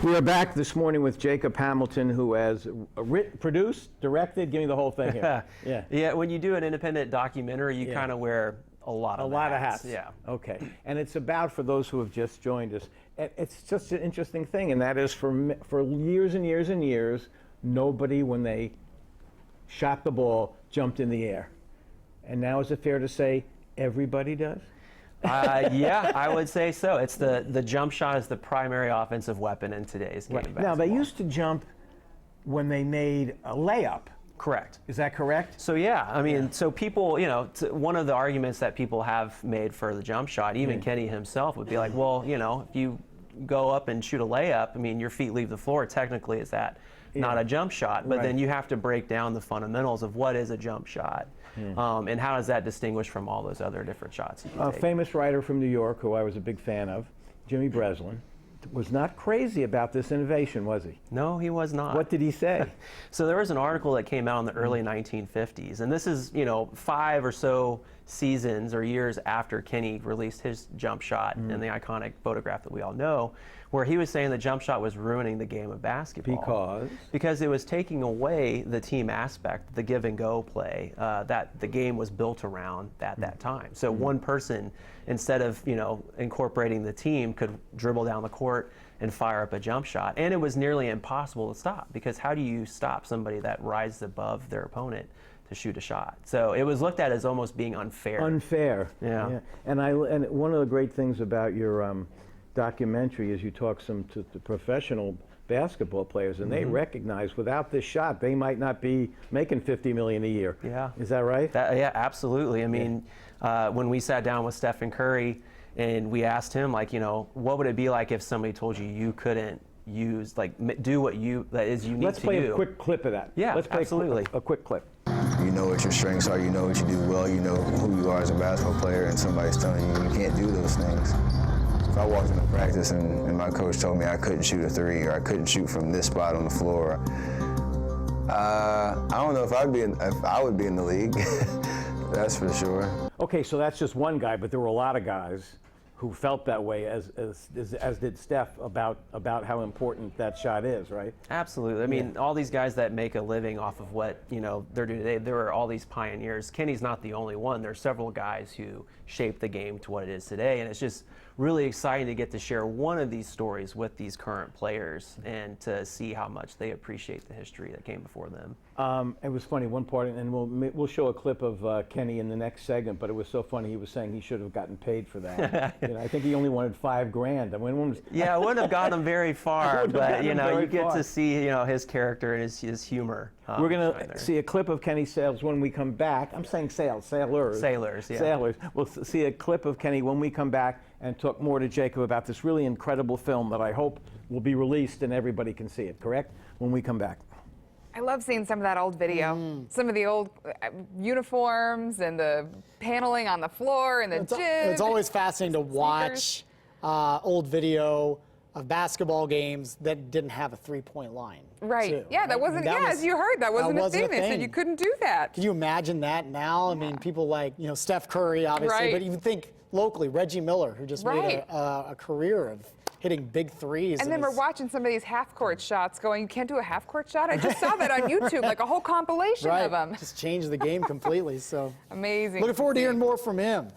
We are back this morning with Jacob Hamilton, who has produced, directed, give me the whole thing here. Yeah, when you do an independent documentary, you kind of wear a lot of hats. Yeah. Okay. And it's about, for those who have just joined us, it's just an interesting thing, and that is for years and years and years, nobody, when they shot the ball, jumped in the air. And now is it fair to say everybody does? Yeah, I would say so. It's the jump shot is the primary offensive weapon in today's game of basketball. Now, they used to jump when they made a layup. Correct. Is that correct? So yeah, I mean, so people, you know, one of the arguments that people have made for the jump shot, even Kenny himself would be like, well, you know, if you go up and shoot a layup, I mean, your feet leave the floor. Technically, is that not a jump shot? But then you have to break down the fundamentals of what is a jump shot. And how does that distinguish from all those other different shots you can take? A famous writer from New York, who I was a big fan of, Jimmy Breslin, was not crazy about this innovation, was he? No, he was not. What did he say? So there was an article that came out in the early 1950s, and this is, you know, 5 or so seasons or years after Kenny released his jump shot and the iconic photograph that we all know, where he was saying the jump shot was ruining the game of basketball. Because it was taking away the team aspect, the give and go play that the game was built around at that time. So one person, instead of, you know, incorporating the team, could dribble down the court and fire up a jump shot. And it was nearly impossible to stop, because how do you stop somebody that rises above their opponent to shoot a shot? So it was looked at as almost being unfair. Unfair. Yeah. And one of the great things about your documentary is you talk to professional basketball players, and they recognize without this shot they might not be making $50 million a year. Yeah. Is that right? Yeah, absolutely. I mean, when we sat down with Stephen Curry and we asked him, like, you know, what would it be like if somebody told you you couldn't use, like, do what that is unique to you? Let's play a quick clip of that. Yeah, let's play absolutely. A quick clip. You know what your strengths are, you know what you do well, you know who you are as a basketball player, and somebody's telling you you can't do those things. If I walked into practice and my coach told me I couldn't shoot a 3 or I couldn't shoot from this spot on the floor, I don't know if I would be in the league. That's for sure. Okay, so that's just one guy, but there were a lot of guys who felt that way, as did Steph, about how important that shot is, right? Absolutely. I mean, all these guys that make a living off of what, you know, they're doing today, there are all these pioneers. Kenny's not the only one. There's several guys who shaped the game to what it is today, and it's just really exciting to get to share one of these stories with these current players and to see how much they appreciate the history that came before them. It was funny, one part, and we'll show a clip of Kenny in the next segment, but it was so funny, he was saying he should have gotten paid for that. You know, I think he only wanted $5,000. I mean, yeah, it wouldn't have gotten him very far, but, you know, you get to see, you know, his character and his humor. We're going to see a clip of Kenny Sales when we come back. I'm saying sailors. Sailors, yeah. Sailors. We'll see a clip of Kenny when we come back and talk more to Jacob about this really incredible film that I hope will be released and everybody can see it, correct? When we come back. I love seeing some of that old video. Some of the old uniforms and the paneling on the floor and the gym. It's always fascinating to watch old video of basketball games that didn't have a three-point line. Right. Too, yeah, that wasn't. As you heard, that wasn't a thing. They said you couldn't do that. Can you imagine that now? I mean, people like, you know, Steph Curry, obviously, but even think locally, Reggie Miller, who just made a career of hitting big threes. And then we're watching some of these half-court shots going, you can't do a half-court shot? I just saw that on YouTube, like a whole compilation of them. Just changed the game completely. So amazing. Looking forward to hearing more from him.